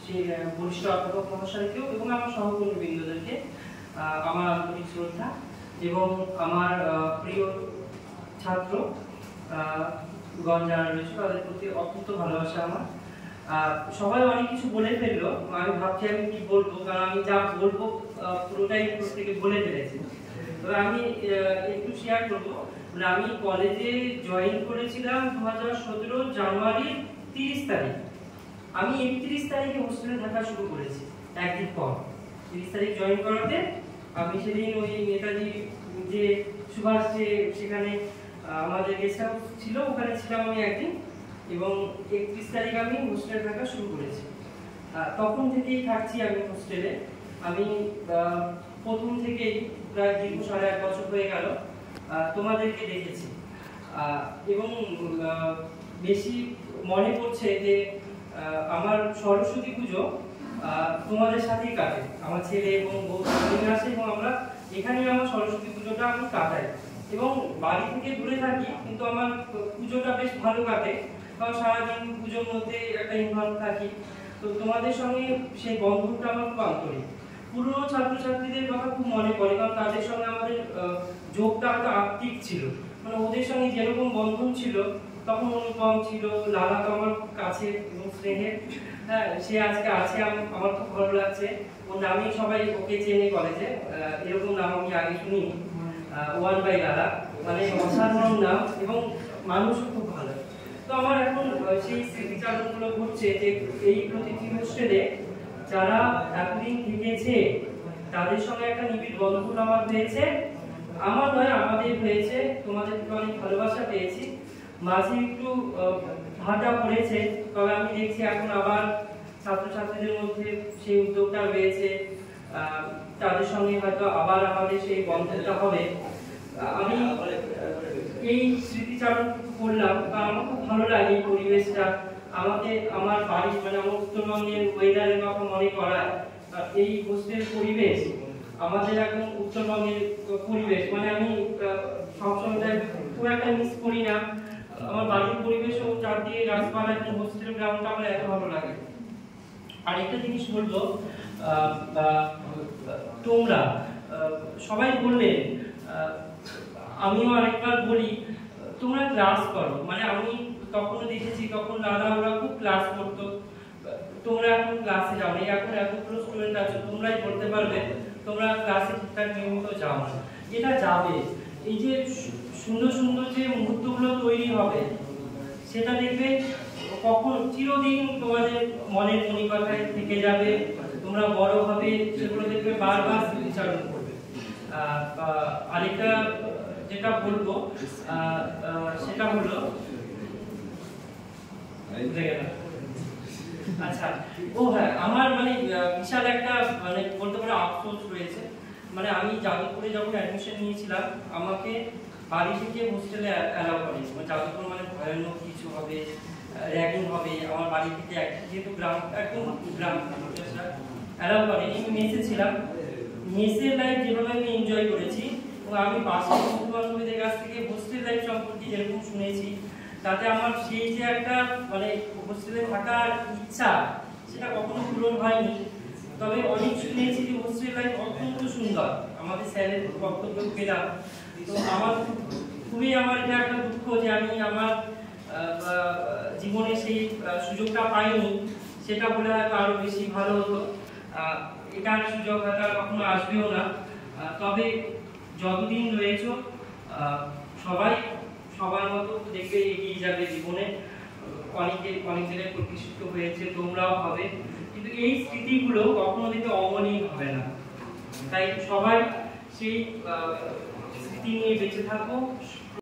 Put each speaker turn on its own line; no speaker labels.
সেই বরিষ্ঠ অধ্যাপক মহাশয়কেও এবং আমার সহকর্মীবৃন্দদেরকে আমার আন্তরিক শ্রদ্ধা এবং আমার প্রিয় ছাত্র গণ যারা রয়েছে তাদের প্রতি অত্যন্ত ভালোবাসা আমার। সবাই অনেক কিছু বলে ফেললো, আমি ভাবছি আমি কি বলবো, কারণ আমি যা বলবো পুরোটাই প্রত্যেকে বলে ফেলেছি। তবে আমি একটু শেয়ার করবো। আমি কলেজে জয়েন করেছিলাম 2017 জানুয়ারির 30 তারিখ। আমি 31 তারিখে হোস্টেলে থাকা শুরু করেছি, একদিন পর 30 তারিখ জয়েন করাতে আমি সেদিন ওই নেতাজি যে সুভাষ যে সেখানে আমাদের গেস্ট হাউস ছিল ওখানে ছিলাম আমি একদিন, এবং 31 তারিখ আমি হোস্টেলে থাকা শুরু করেছি। তখন থেকেই থাকছি আমি হোস্টেলে। আমি প্রথম থেকেই প্রায় দীর্ঘ 8.5 বছর হয়ে গেল তোমাদেরকে দেখেছি, এবং বেশি মনে পড়ছে যে আমার সরস্বতী পুজো তোমাদের সাথেই কাটে। আমার ছেলে এবং বউ আসে এবং আমরা এখানে আমার সরস্বতী পুজোটা আমি কাটাই, এবং বাড়ি থেকে দূরে থাকি কিন্তু আমার পুজোটা বেশ ভালো কাটে, কারণ সারাদিন পুজোর মধ্যে একটা ইনভলভ থাকি। তো তোমাদের সঙ্গে সেই বন্ধনটা আমার খুব আন্তরিক। পুরনো ছাত্রছাত্রীদের কথা খুব মনে পড়ে, কারণ তাদের সঙ্গে আমাদের যোগটা একটা আত্মিক ছিল, মানে ওদের সঙ্গে যেরকম বন্ধন ছিল তখন অনুপম ছিল, লালা তো আমার খুব কাছে এবং স্নেহের, হ্যাঁ সে আজকে আছে, আমার খুব ভালো লাগছে। ওর নামেই সবাই ওকে চেনে কলেজে, এরকম নাম আমি আগে শুনি, ওয়ান বাই লালা, মানে অসাধারণ নাম এবং মানুষও খুব ভালো। তো আমার এখন সেই স্মৃতিচারণগুলো ঘটছে যে এই প্রতিটি হোস্টেলে যারা এতদিন থেকেছে তাদের সঙ্গে একটা নিবিড় বন্ধন আমার হয়েছে, আমার নয় আমাদের হয়েছে। তোমাদের অনেক ভালোবাসা পেয়েছি, মাঝে একটু ভাটা পড়েছে, তবে আমি দেখছি এখন আবার ছাত্রছাত্রীদের মধ্যে সেই উদ্যোগটা রয়েছে, তাদের সঙ্গে হয়তো আবার আমাদের সেই বন্ধনটা হবে। আমি এই স্মৃতিচারণ করলাম কারণ আমার খুব ভালো লাগে এই পরিবেশটা, আমার বাড়ি মানে আমার উত্তরবঙ্গের ওয়েদারের কথা মনে করায়। এই হোস্টেল পরিবেশ আমাদের এখন উত্তরবঙ্গের পরিবেশ, মানে আমি সবসময় খুব একটা মিস করি না। আমার বাড়ির পরিবেশও চারদিকে গাছপালা এবং হোস্টেল গ্রাউন্ডটা আমার এত ভালো লাগে। আর একটা জিনিস বলবো, তোমরা সবাই বললেন, আমিও আরেকবার বলি, তোমরা ক্লাস করো। মানে আমি তখনও দেখেছি তখন দাদা ওরা খুব ক্লাস করতো, তোমরা এখন ক্লাসে যাও না। এখন এতগুলো স্টুডেন্ট আছো, তোমরাই বলতে পারবে তোমরা ক্লাসে ঠিকঠাক নিয়মিত যাও না। এটা যাবে, এই যে সুন্দর সুন্দর যে মুহূর্তগুলো তৈরি হবে সেটা দেখবে কখন চিরদিন তোমাদের মনের মনিকথায় থেকে যাবে। তোমরা বড় হবে, সেগুলো দেখবে বারবার স্মৃতিচারণ করবে। আরেকটা যেটা বলবো সেটা হলো, আচ্ছা ও হ্যাঁ, আমার মানে বিশাল একটা মানে বলতে পারো আফসোস রয়েছে। মানে আমি যাদবপুরে যখন অ্যাডমিশন নিয়েছিলাম আমাকে বাড়ি থেকে হোস্টেলে অ্যালাউ করে, যাদবপুর মানে ভয়ানক কিছু হবে, র্যাগিং হবে। আমার বাড়ি থেকে যেহেতু গ্রাম, একদম গ্রাম অ্যালাউ করে। আমি মেসে ছিলাম, মেসের লাইফ যেভাবে আমি এনজয় করেছি, এবং আমি বাসের বন্ধু বান্ধবীদের কাছ থেকে হোস্টেল লাইফ সম্পর্কে যেরকম শুনেছি, তাতে আমার সেই যে একটা মানে হোস্টেলে থাকার ইচ্ছা সেটা কখনো পূরণ হয়নি। তবে অনেক শুনেছি যে হোস্টেল লাইফ অত্যন্ত সুন্দর, আমাদের স্যারের বক্তব্য পেলাম। তো আমার খুবই আমার এটা একটা দুঃখ যে আমি আমার জীবনে সেই সুযোগটা পাইনি, সেটা বলে হয়তো আরো বেশি ভালো হতো। এটার সুযোগ হয়তো আর কখনো আসবেও না। তবে যতদিন রয়েছে সবাই সবার মতো দেখবে এগিয়ে যাবে জীবনে। অনেক জায়গায় প্রতিষ্ঠিত হয়েছে, তোমরাও হবে, কিন্তু এই স্মৃতিগুলো কখনো দেখবে অমলিন হবে না। তাই সবাই সেই স্মৃতি নিয়ে বেঁচে থাকো।